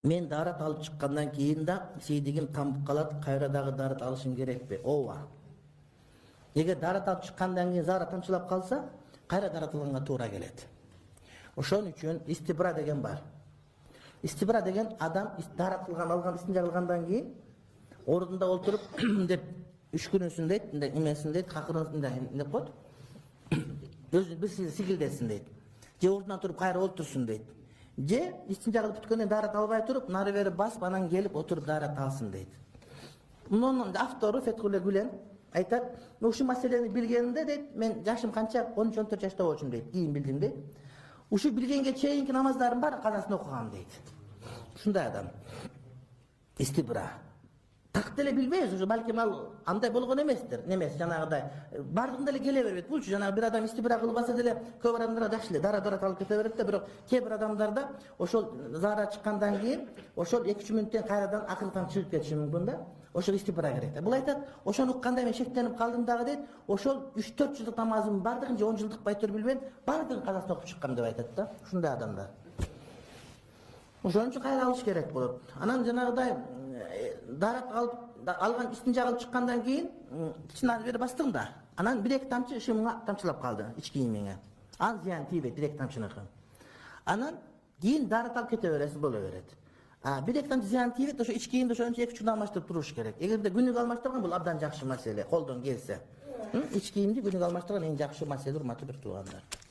Men darat alıp çıkkandan keyin da seydigim tambıp kalat, kayra dagı darat alışım gerekpi. Ova. Eger darat alıp çıkkandan keyin zara tamçılap kalsa, kayra daratılganga toora kelет. Ошон үчүн истибра деген бар. Истибра деген адам darat кылган алган исинче кылгандан кийин ордунда олтуруп деп 3 күнүсүн дейт, эмесин дейт, какырын деп коет. Өзүн бир сигилдесин дейт. Же ордунан туруп кайра олтурсун дейт. Же исинче кылып бүткөндөн дарат албай туруп, нары бери басып, анан келип отуруп дарат алсын дейт. Мунун автору Фетхулле Гүлен айтат, ушул маселени билгенимде дейт, мен жашым канча 13-14 жашта болчумун дейт, кийин билдим дейт. Ушул билгенге чейинки намаздардын баарын казасын окугам дейт. Ушундай адам. Истибра. Так деле билбейбиз, ушу балким ал андай болгон эместир. Немес, жанагыдай бардыгында деле келе бербейт. Булчу жанагы бир адам истибра кылбаса деле көп адамдар жакшы эле дара алып кете берет да, бирок кээ бир адамдарда ошол зара чыккандан кийин ошол 2-3 мүнөттөн кайрадан акыртан чыгып кетиши мүмкүн да. Ошол истибра керек. Бул айтат, ошону укканда мен шектенип калдым дагы дейт. Ошол 3-4 жылдык намазымдын бардыгын же 10 жылдык байтур билбейм, бардыгын казасын окуп чыккам деп айтат да. Ушундай адамдар. Ошон үчүн кайра алыш керек болот. Анан жанагыдай дарат алган истинче кылып чыккандан кийин кичине бери бастым да. Анан 1-2 тамчы ишимге тамчылап калды, ич кийимиңе. Ал зыян тийбейт 1-2 тамчыныкы. Анан кийин дарат алып кете бересиз, боло берет. 1-2 тамчы зыян тийбейт, ошо ич кийимди ошончо 2-3 күн алмаштырып туруш керек. Эгерде күнүгө алмаштырган бул абдан жакшы маселе, колдон келсе. Ич кийимди күнүгө алмаштырган эң жакшы маселе, урматтуу туугандар.